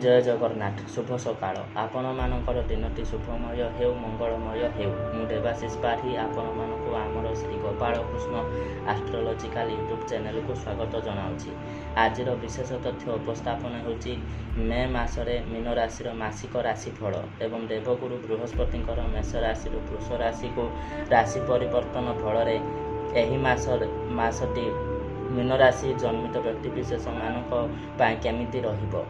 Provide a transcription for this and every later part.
जय जगन्नाथ शुभ सकाळ आपण मानकर दिनटी शुभमय हेउ मंगलमय हेउ मु देवाशीष पाठी आपण मानक आमर Shri Gopal Krishna astrological YouTube channel को स्वागत जनाऊँगी। आज विशेष तथ्य उपस्थापन होची मे मासरे मीन राशि मासिक राशिफल एवं देवगुरु बृहस्पति मेष राशि वृष राशि को राशि परिवर्तन फल एही मासटी मीन राशि जन्मित व्यक्तिविशेष मानक केमिति रहिबो।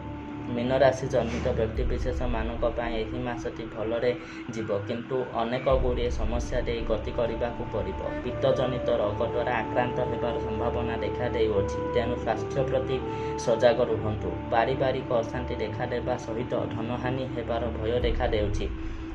मीन राशि जन्मित व्यक्तिविशेष मानक एही मासटी भलरे जीव किंतु अनेक गुड़िए समस्या दे गति करने को पड़ो। पित्तजनित रोग द्वारा आक्रांत होबार संभावना देखा देउछि, तेणु स्वास्थ्य प्रति सजग रुहंतु। पारिवारिक अशांति देखा देबा सहित धनहानि हेबार भय देखा देउछि,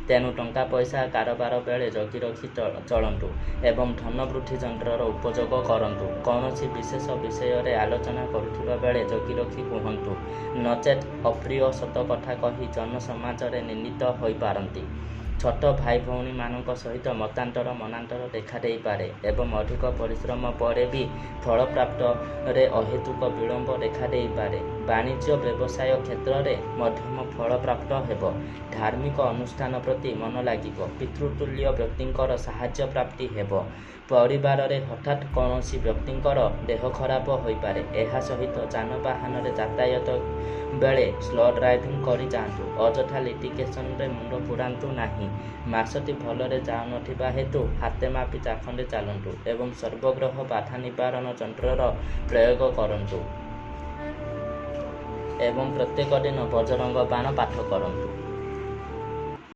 तेणु टंका पैसा कारोबार बेले जगी रखी चलतु एवं धन वृद्धि यंत्र उपयोग करंतु। कौनसी विशेष विषय रे आलोचना करुथिबा बेले जगी रखी कहतु, नचेत अप्रिय सत कथा कही जन समाज रे निंदित होई पारंती। छोट भाई भौणी मानक सहित मतांतर मनांतर देखा दे पारे एवं अधिक परिश्रम पर भी फल प्राप्त रे अहेतुक विलंब देखा दे पारे। वाणिज्य व्यवसाय क्षेत्र में मध्यम फल प्राप्त हेब। धार्मिक अनुष्ठान प्रति मन लागिब। पितृतुल्य व्यक्तिंकर साहाय्य प्राप्ति हेब। परिवार रे हठात कौनसी व्यक्तिंकर देह खराब होई पारे। एहा सहित जानवाहन रे यातायात बेले स्लो ड्राइविंग करी जातु। अजथा लिटिगेशन रे मुंड पुरांतु नाही। मासटी भलरे जाउ नथिबा हेतु हाते मापी चाखंडे चलतु एवं सर्वग्रह बाधा निवारण यंत्र प्रयोग करंतु एवं प्रत्येक दिन बजरंग बाण पाठ करंतु।